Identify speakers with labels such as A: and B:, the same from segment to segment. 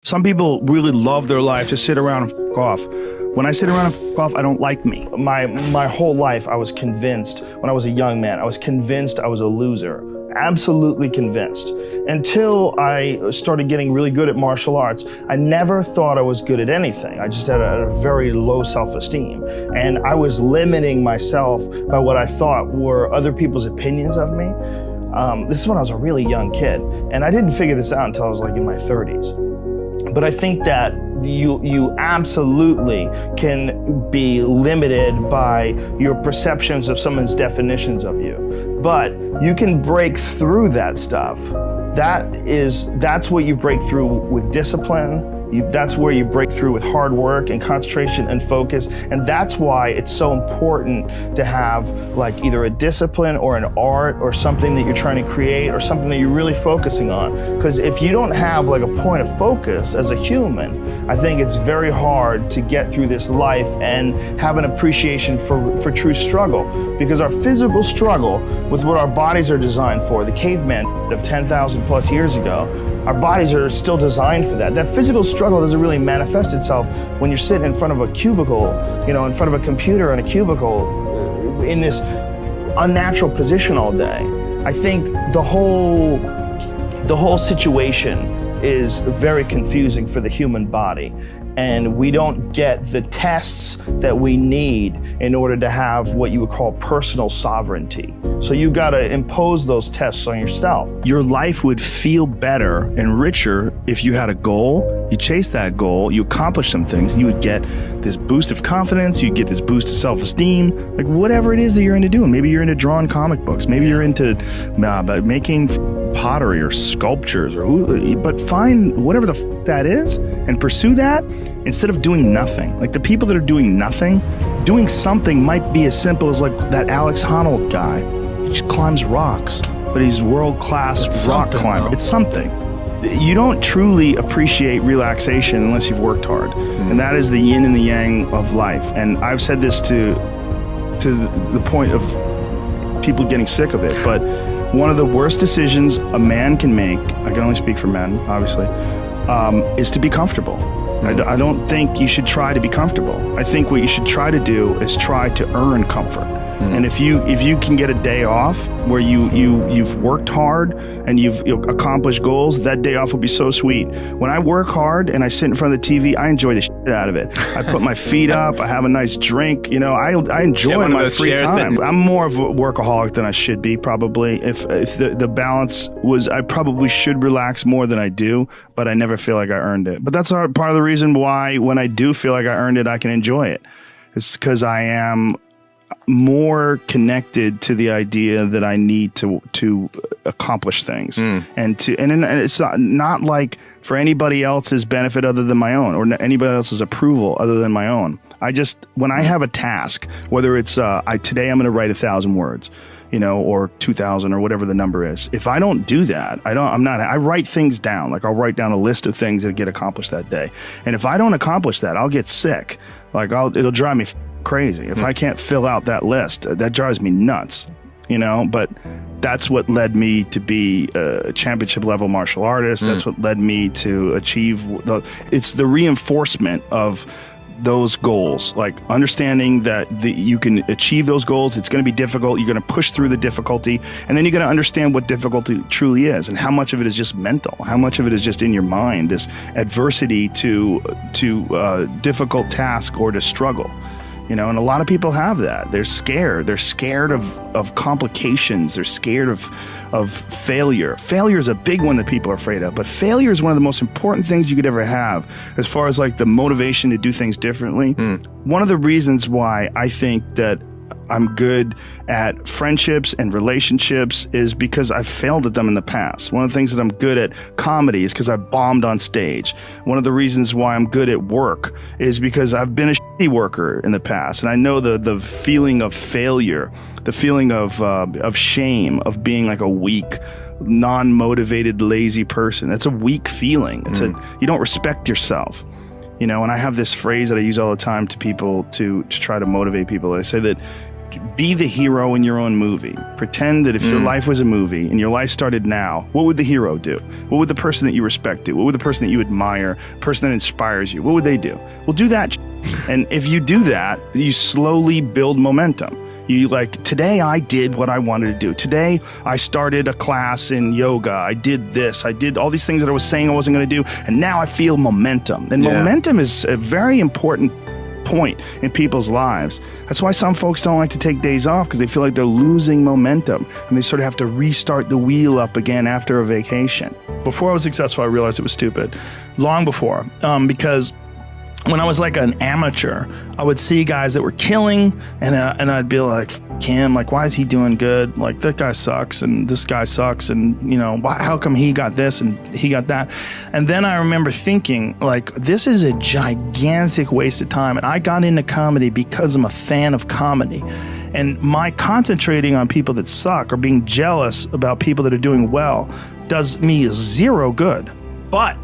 A: Some people really love their life to sit around and f*** off. When I sit around and f*** off, I don't like me. My whole life, I was convinced, when I was a young man, I was convinced I was a loser. Absolutely convinced. Until I started getting really good at martial arts, I never thought I was good at anything. I just had a very low self-esteem. And I was limiting myself by what I thought were other people's opinions of me. This is when I was a really young kid. And I didn't figure this out until I was like in my 30s. But I think that you absolutely can be limited by your perceptions of someone's definitions of you. But you can break through that stuff. That's what you break through with discipline. That's where you break through with hard work and concentration and focus. And that's why it's so important to have like either a discipline or an art or something that you're trying to create or something that you're really focusing on. Because if you don't have like a point of focus as a human, I think it's very hard to get through this life and have an appreciation for true struggle. Because our physical struggle with what our bodies are designed for, the caveman of 10,000 plus years ago, our bodies are still designed for that. That physical struggle doesn't really manifest itself when you're sitting in front of a cubicle, in front of a computer in a cubicle in this unnatural position all day. I think the whole situation is very confusing for the human body. And we don't get the tests that we need in order to have what you would call personal sovereignty. So you gotta impose those tests on yourself. Your life would feel better and richer if you had a goal, you chase that goal, you accomplish some things, you would get this boost of confidence, you get this boost of self-esteem, like whatever it is that you're into doing. Maybe you're into drawing comic books, maybe you're into making pottery or sculptures, but find whatever the f that is and pursue that instead of doing nothing. Like the people that are doing nothing, doing something might be as simple as like that Alex Honnold guy. He just climbs rocks, but he's world-class rock climber. It's something. You don't truly appreciate relaxation unless you've worked hard. And that is the yin and the yang of life. And I've said this to the point of people getting sick of it, but one of the worst decisions a man can make, I can only speak for men, obviously, is to be comfortable. I don't think you should try to be comfortable. I think what you should try to do is try to earn comfort. And if you can get a day off where you've worked hard and you've accomplished goals, that day off will be so sweet. When I work hard and I sit in front of the TV, I enjoy the shit out of it. I put my feet up, I have a nice drink, I enjoy my free time. I'm more of a workaholic than I should be, probably. If the balance was, I probably should relax more than I do, but I never feel like I earned it. But that's part of the reason why when I do feel like I earned it, I can enjoy it. It's because I am more connected to the idea that I need to accomplish things and it's not like for anybody else's benefit other than my own or anybody else's approval other than my own. When I have a task, whether it's today I'm going to write 1,000 words, or 2,000 or whatever the number is. If I don't do that, I write things down. Like I'll write down a list of things that get accomplished that day. And if I don't accomplish that, I'll get sick. Like it'll drive me crazy. If I can't fill out that list, that drives me nuts, but that's what led me to be a championship level martial artist. That's what led me to achieve it's the reinforcement of those goals, like understanding that you can achieve those goals. It's going to be difficult. You're going to push through the difficulty, and then you're going to understand what difficulty truly is and how much of it is just mental, how much of it is just in your mind, this adversity to difficult task or to struggle. And a lot of people have that. They're scared. They're scared of complications. They're scared of failure. Failure is a big one that people are afraid of, but failure is one of the most important things you could ever have as far as like the motivation to do things differently. One of the reasons why I think that I'm good at friendships and relationships is because I've failed at them in the past. One of the things that I'm good at comedy is because I bombed on stage. One of the reasons why I'm good at work is because I've been a shitty worker in the past. And I know the feeling of failure, the feeling of shame, of being like a weak, non-motivated, lazy person. It's a weak feeling. You don't respect yourself. And I have this phrase that I use all the time to people to try to motivate people. I say that be the hero in your own movie. Pretend that if your life was a movie and your life started now, what would the hero do? What would the person that you respect do? What would the person that you admire, person that inspires you, what would they do? Well, do that. And if you do that, you slowly build momentum. You like, today I did what I wanted to do. Today I started a class in yoga. I did this. I did all these things that I was saying I wasn't going to do. And now I feel momentum. And momentum is a very important point in people's lives. That's why some folks don't like to take days off, because they feel like they're losing momentum and they sort of have to restart the wheel up again after a vacation. Before I was successful, I realized it was stupid. Long before, because when I was like an amateur, I would see guys that were killing, and I'd be like, "F him, like, why is he doing good? Like, that guy sucks, and this guy sucks, and you know, how come he got this and he got that?" And then I remember thinking, like, this is a gigantic waste of time. And I got into comedy because I'm a fan of comedy. And my concentrating on people that suck or being jealous about people that are doing well does me zero good. But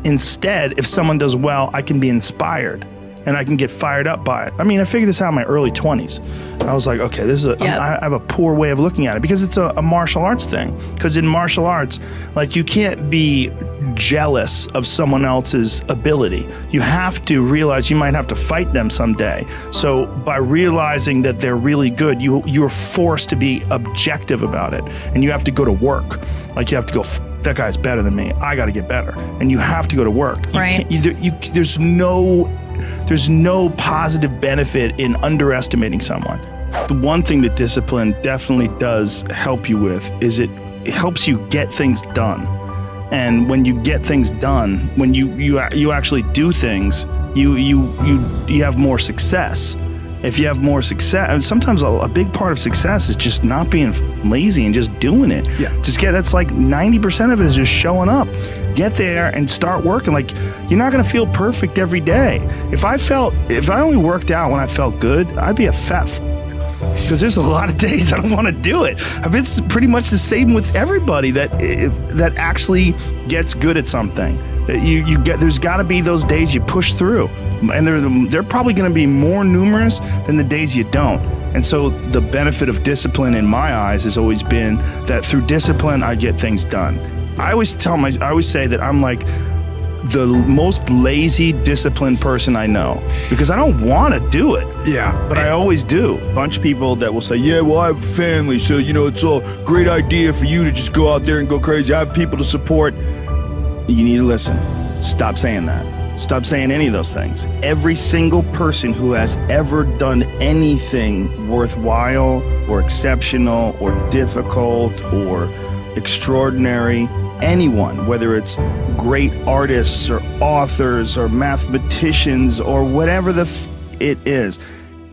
A: instead, if someone does well, I can be inspired and I can get fired up by it. I mean, I figured this out in my early 20s. I was like, okay, this is I have a poor way of looking at it, because it's a martial arts thing. Because in martial arts, like, you can't be jealous of someone else's ability. You have to realize you might have to fight them someday. So by realizing that they're really good, you're forced to be objective about it, and you have to go to work. Like, you have to go, that guy's better than me. I got to get better. And you have to go to work.
B: Right.
A: There's no positive benefit in underestimating someone. The one thing that discipline definitely does help you with is it helps you get things done. And when you get things done, when you actually do things, you have more success. If you have more success, and sometimes a big part of success is just not being lazy and just doing it.
C: Yeah.
A: That's like 90% of it is just showing up. Get there and start working. Like, you're not going to feel perfect every day. If I only worked out when I felt good, I'd be a fat because there's a lot of days I don't want to do it. It's pretty much the same with everybody that actually gets good at something. There's got to be those days you push through, and they're probably going to be more numerous than the days you don't. And so the benefit of discipline in my eyes has always been that through discipline I get things done. I always say that I'm like the most lazy, disciplined person I know, because I don't want to do it.
C: Yeah.
A: But I always do. A bunch of people that will say, yeah, well, I have a family, so, it's a great idea for you to just go out there and go crazy. I have people to support. You need to listen. Stop saying that. Stop saying any of those things. Every single person who has ever done anything worthwhile or exceptional or difficult or extraordinary, anyone, whether it's great artists or authors or mathematicians or whatever it is,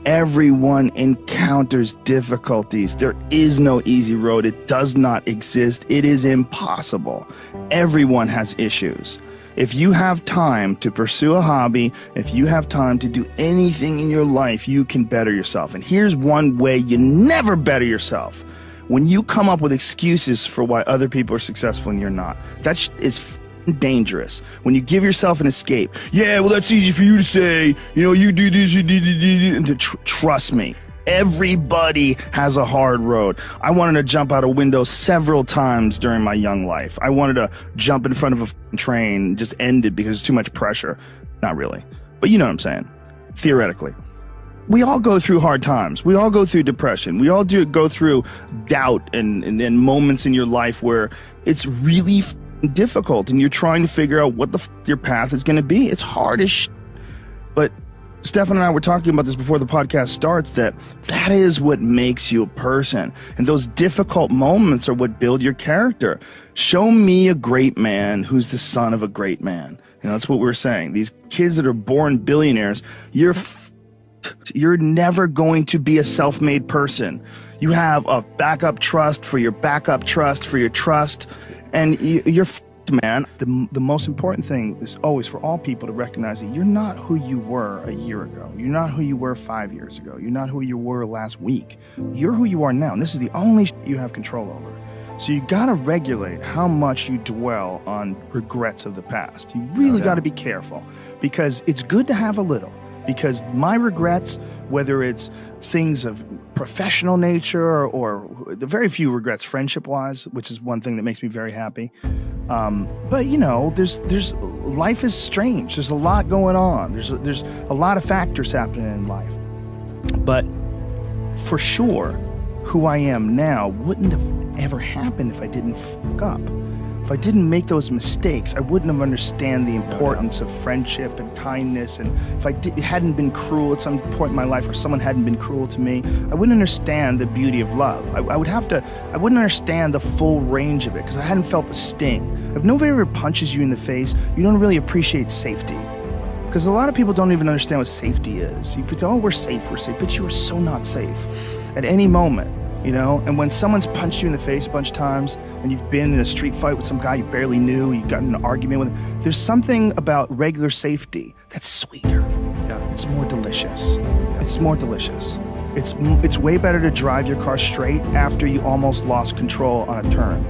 A: everyone encounters difficulties. There is no easy road. It does not exist. It is impossible. Everyone has issues. If you have time to pursue a hobby, if you have time to do anything in your life, you can better yourself. And here's one way you never better yourself. When you come up with excuses for why other people are successful and you're not, that is dangerous. When you give yourself an escape, yeah, well, that's easy for you to say, you do this, you do, and trust me, everybody has a hard road. I wanted to jump out a window several times during my young life. I wanted to jump in front of a train, just ended because it's too much pressure. Not really, but you know what I'm saying, theoretically. We all go through hard times. We all go through depression. We all go through doubt and moments in your life where it's really difficult and you're trying to figure out what your path is going to be. It's hard as shit. But Stefan and I were talking about this before the podcast starts, that is what makes you a person. And those difficult moments are what build your character. Show me a great man who's the son of a great man. That's what we're saying. These kids that are born billionaires, you're never going to be a self-made person. You have a backup trust for your backup trust for your trust, and you're man. The most important thing is always for all people to recognize that you're not who you were a year ago. You're not who you were 5 years ago. You're not who you were last week. You're who you are now, and this is the only you have control over. So you gotta regulate how much you dwell on regrets of the past. You really gotta be careful, because it's good to have a little. because my regrets, whether it's things of professional nature or the very few regrets friendship-wise, which is one thing that makes me very happy. But you know, there's life is strange. There's a lot going on. There's a lot of factors happening in life. But for sure, who I am now wouldn't have ever happened if I didn't fuck up. If I didn't make those mistakes, I wouldn't have understand the importance of friendship and kindness. And if I hadn't been cruel at some point in my life, or someone hadn't been cruel to me, I wouldn't understand the beauty of love. I wouldn't understand the full range of it because I hadn't felt the sting. If nobody ever punches you in the face, you don't really appreciate safety. Because a lot of people don't even understand what safety is. You pretend, oh, we're safe, but you are so not safe at any moment. You know, and when someone's punched you in the face a bunch of times and you've been in a street fight with some guy you barely knew, you got in an argument with him, there's something about regular safety that's sweeter. Yeah. It's more delicious. It's more delicious. It's way better to drive your car straight after you almost lost control on a turn.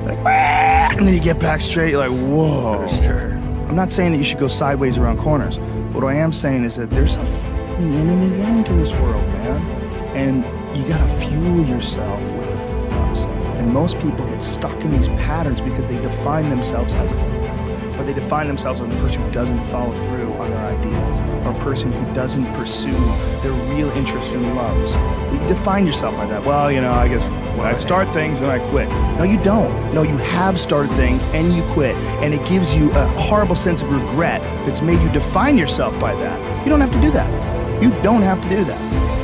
A: Like, and then you get back straight, you're like, whoa. Sure. I'm not saying that you should go sideways around corners. What I am saying is that there's a fucking yin and a yang to this world, man. And you gotta fuel yourself with ups. And most people get stuck in these patterns because they define themselves as a fuck, or they define themselves as a person who doesn't follow through on their ideas, or a person who doesn't pursue their real interests and loves. You define yourself by that. Well, you know, I guess when I start things and I quit. No, you don't. No, you have started things and you quit. And it gives you a horrible sense of regret that's made you define yourself by that. You don't have to do that. You don't have to do that.